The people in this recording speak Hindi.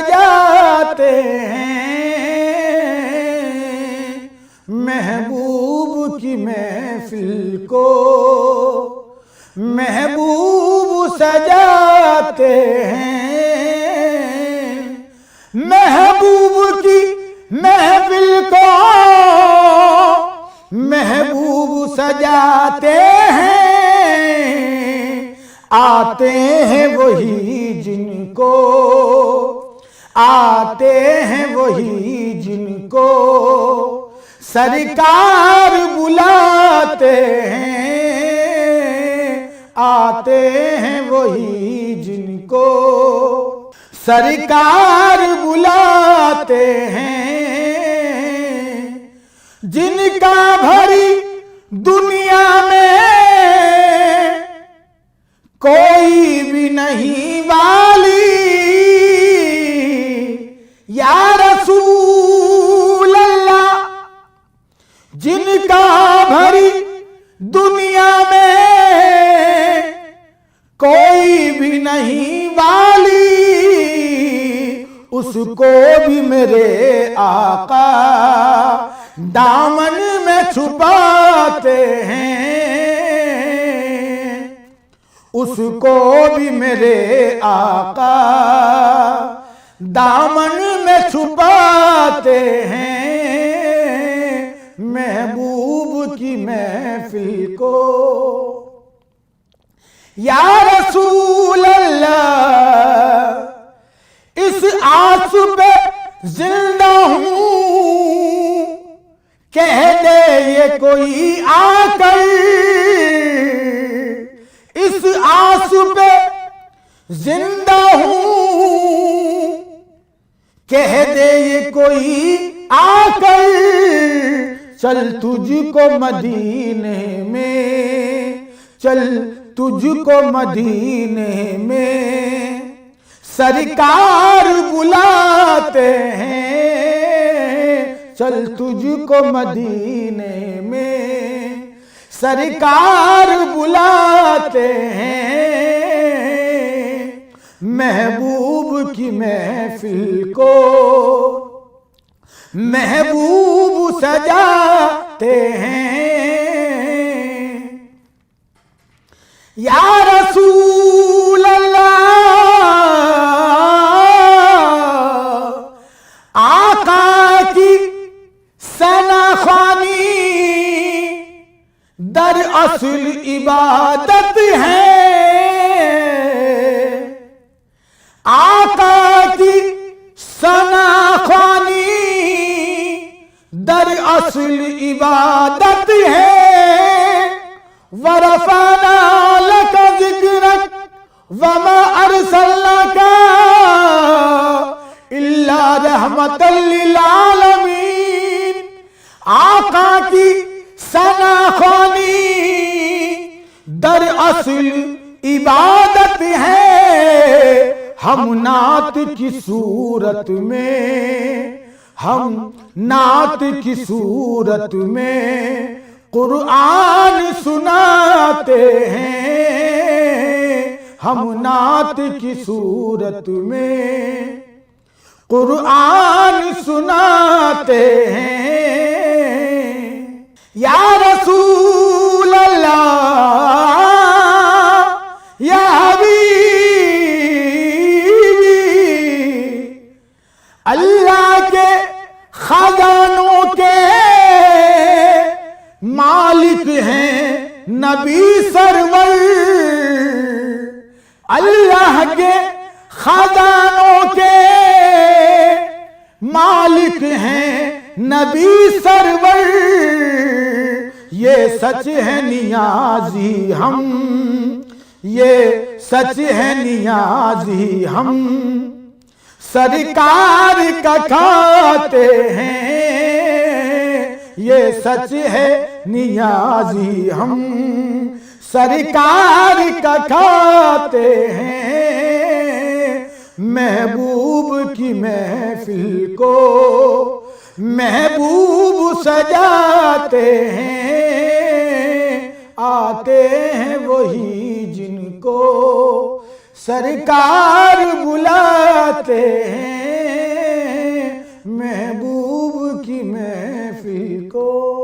सजाते हैं, महबूब की महफिल को महबूब सजाते हैं, महबूब की महफिल को महबूब सजाते हैं। आते हैं वही जिनको, आते हैं वही जिनको सरकार बुलाते हैं। आते हैं वही जिनको सरकार बुलाते हैं, जिनका भरी दुनिया में कोई भी नहीं वाली, या रसूल अल्लाह, जिनका भरी दुनिया में कोई भी नहीं वाली, उसको भी मेरे आका दामन में छुपाते हैं। उसको भी मेरे आका दामन में छुपाते हैं, महबूब की महफिल को। या रसूल अल्लाह, इस आस पे जिंदा हूं, कह दे ये कोई आकर। इस आस पे जिंदा हूं, कह दे ये कोई आकर। चल तुझको मदीने में, चल तुझको मदीने में सरकार बुलाते हैं। चल तुझको मदीने में सरकार बुलाते हैं, महबूब की महफिल को महबूब सजाते हैं। या रसूल अल्लाह, आका की सनाखानी दरअसल इबादत है। आका की सनाखानी दरअसल इबादत है। वरफाना लक जिक्रक वमा अरसलनाका इल्ला रहमतल लिल आलमीन। आका की सनाखानी दरअसल इबादत है। हम नात की सूरत में, हम नात की सूरत में कुरान सुनाते हैं। हम नात की सूरत में कुरान सुनाते हैं। या रसूल अल्लाह, या अल्लाह के खजानों के मालिक हैं नबी सरवर। अल्लाह के खजानों के मालिक हैं नबी सरवर। ये सच है नियाजी हम, ये सच है नियाजी हम सरकार का खाते हैं। ये सच है नियाजी हम सरकार का खाते हैं। महबूब की महफिल को महबूब सजाते हैं। आते हैं वही जिनको सरकार बुलाते हैं महबूब की महफिल को।